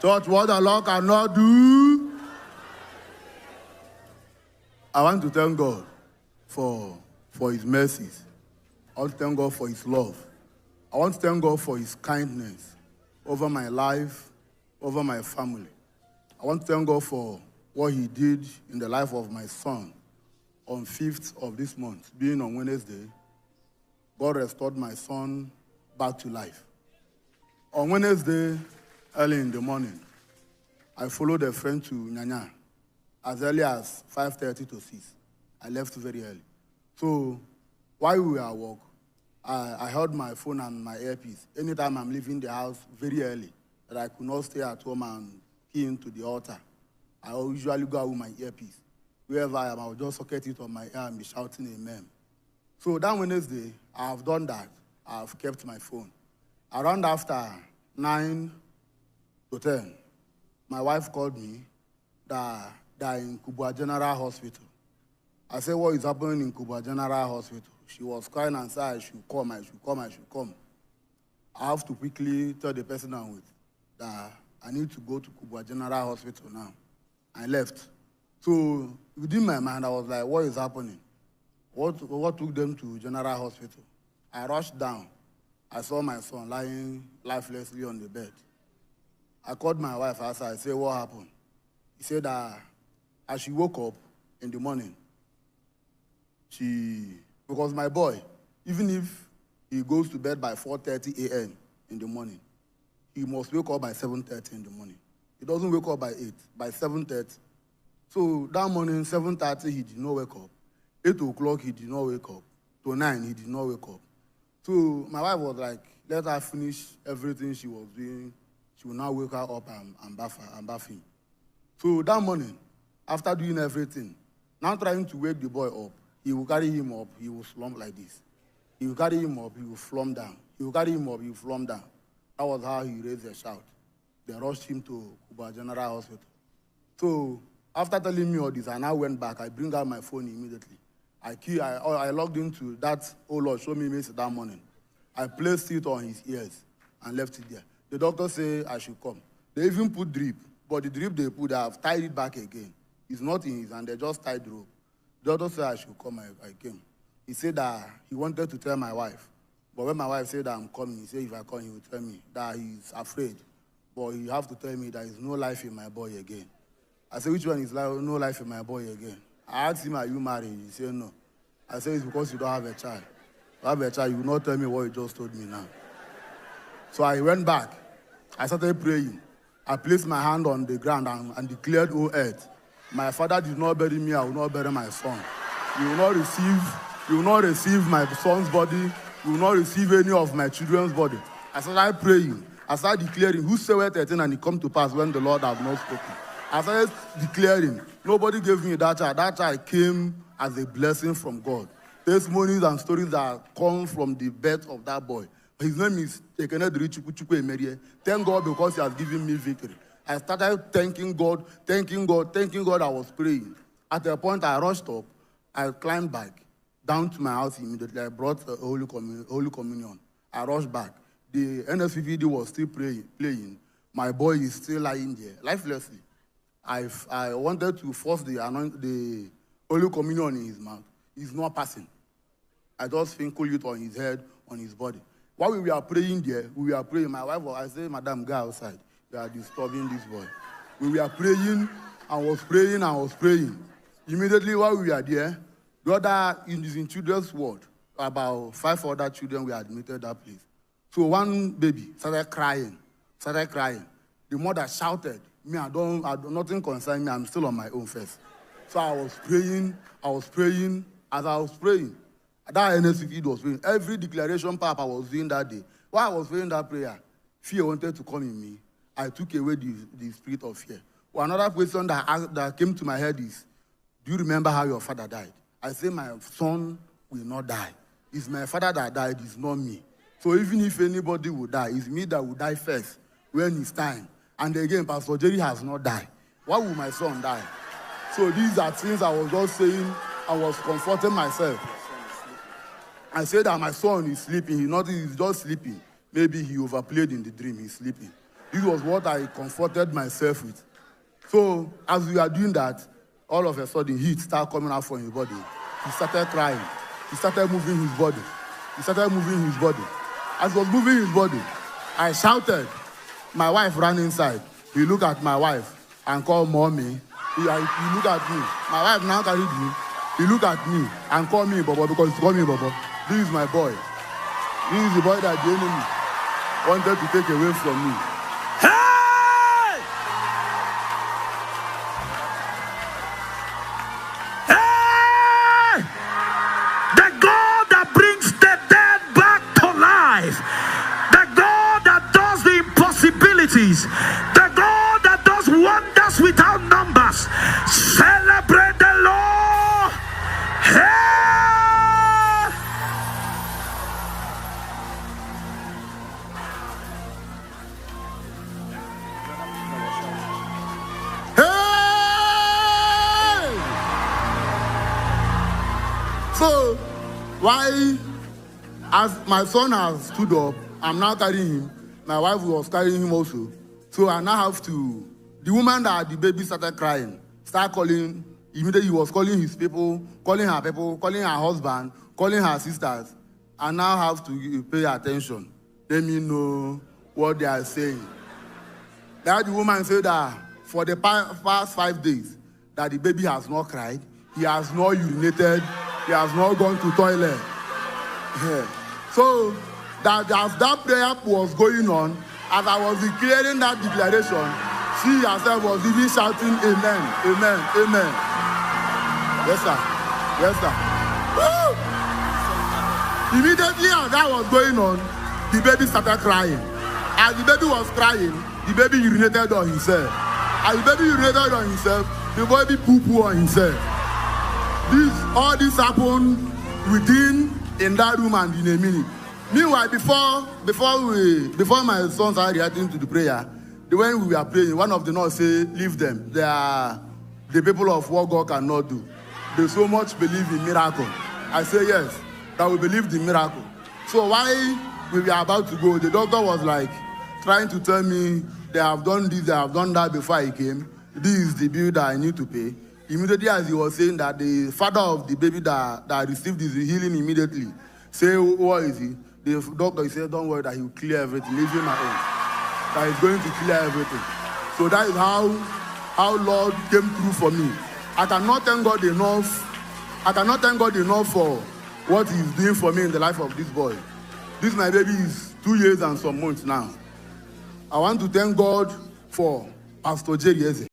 Church, what the Lord cannot do. I want to thank God for his mercies. I want to thank God for his love. I want to thank God for his kindness over my life, over my family. I want to thank God for what he did in the life of my son on 5th of this month, being on Wednesday. God restored my son back to life. On Wednesday, early in the morning, I followed a friend to Nyanya as early as 5:30 to 6. I left very early. So while we were at work, I held my phone and my earpiece. Anytime I'm leaving the house very early, that I could not stay at home and key into the altar, I usually go out with my earpiece. Wherever I am, I'll just socket it on my ear and be shouting amen. So that Wednesday, I have done that. I have kept my phone. Around after 9 to 10, my wife called me that they're in Kubwa General Hospital. I said, what is happening in Kubwa General Hospital? She was crying and said, I should come, I should come, I should come. I have to quickly tell the person I'm with that I need to go to Kubwa General Hospital now. I left. So within my mind, I was like, what is happening? What took them to General Hospital? I rushed down. I saw my son lying lifelessly on the bed. I called my wife outside. I said, what happened? He said that as she woke up in the morning, because my boy, even if he goes to bed by 4:30 a.m. in the morning, he must wake up by 7:30 in the morning. He doesn't wake up by 8, by 7:30. So that morning, 7:30, he did not wake up. 8 o'clock, he did not wake up. To 9, he did not wake up. So my wife was like, let her finish everything she was doing. She will now wake her up and bath him. So that morning, after doing everything, now trying to wake the boy up, he will carry him up, he will slump like this. He will carry him up, he will flump down. He will carry him up, he will flump down. That was how he raised a shout. They rushed him to Kubwa General Hospital. So after telling me all this, I now went back. I bring out my phone immediately. I logged into that, oh Lord, show me message that morning. I placed it on his ears and left it there. The doctor said I should come. They even put drip, but the drip they put, I have tied it back again. It's not in his hand, they just tied the rope. The doctor said I should come, I came. He said that he wanted to tell my wife, but when my wife said that I'm coming, he said if I come, he will tell me that he's afraid. But you have to tell me there is no life in my boy again. I said, which one is no life in my boy again? I asked him, are you married? He said, no. I said, it's because you don't have a child. If you have a child, you will not tell me what you just told me now. So I went back. I started praying. I placed my hand on the ground and declared, O earth, my father did not bury me, I will not bury my son. You will not receive my son's body. You will not receive any of my children's body. I started praying. I started declaring, who said 13 and it come to pass when the Lord have not spoken. I started declaring, nobody gave me that child. That child came as a blessing from God. Testimonies and stories that come from the birth of that boy. His name is Ekenedri Chukwuchukwu Emerie. Thank God because he has given me victory. I started thanking God. I was praying. At a point, I rushed up. I climbed back down to my house immediately. I brought the Holy Communion. I rushed back. The NSVD was still playing. My boy is still lying there, lifelessly. I wanted to force the Holy Communion in his mouth. He's not passing. I just sprinkled it on his head, on his body. While we were praying there, my wife, I said, Madam, go outside. You are disturbing this boy. We were praying, I was praying. Immediately while we were there, the other, in children's ward, about 5 other children were admitted that place. So one baby started crying. The mother shouted, nothing concerns me, I'm still on my own first. So I was praying. As I was praying, that NSVD was praying. Every declaration Papa was doing that day. While I was praying that prayer, fear wanted to come in me. I took away the spirit of fear. Well, another question that came to my head is, do you remember how your father died? I said, my son will not die. It's my father that died, it's not me. So even if anybody will die, it's me that will die first when it's time. And again, Pastor Jerry has not died. Why will my son die? So these are things I was just saying. I was comforting myself. I said that my son is sleeping. He's just sleeping. Maybe he overplayed in the dream. He's sleeping. This was what I comforted myself with. So as we are doing that, all of a sudden heat started coming out from his body. He started crying. He started moving his body. He started moving his body. As he was moving his body, I shouted. My wife ran inside. He looked at my wife and called mommy. He looked at me. My wife now carried me. He looked at me and called me Bobo because he called me Bobo. This is my boy. This is the boy that the enemy wanted to take away from me. Hey! Hey! The God that brings the dead back to life. The God that does the impossibilities. The God that does wonders without numbers. Celebrate the Lord. Hey! So, why, as my son has stood up, I'm now carrying him. My wife was carrying him also. So I now have to, the woman that had the baby started crying, started calling, immediately he was calling his people, calling her husband, calling her sisters. I now have to pay attention. Let me know what they are saying. That the woman said that for the past 5 days, that the baby has not cried, he has not urinated, he has not gone to toilet. Yeah. So that as that prayer was going on, as I was declaring that declaration, she herself was even shouting, amen, amen, amen. Yes, sir. Yes, sir. Woo! Immediately as that was going on, the baby started crying. As the baby was crying, the baby urinated on himself. As the baby urinated on himself, the baby poo-poo on himself. All this happened in that room and in a minute. Meanwhile, before my son started reacting to the prayer, when we were praying, one of the nurses said, leave them. They are the people of what God cannot do. They so much believe in miracle. I say yes, that we believe in miracle. So while we were about to go, the doctor was like trying to tell me, they have done this, they have done that before I came. This is the bill that I need to pay. Immediately as he was saying that, the father of the baby that received his healing immediately, say, what is he? The doctor said, don't worry, that he will clear everything, leave him at home. That he's going to clear everything. So that is how Lord came through for me. I cannot thank God enough for what he's doing for me in the life of this boy. This my baby is 2 years and some months now. I want to thank God for Pastor Jerry Eze.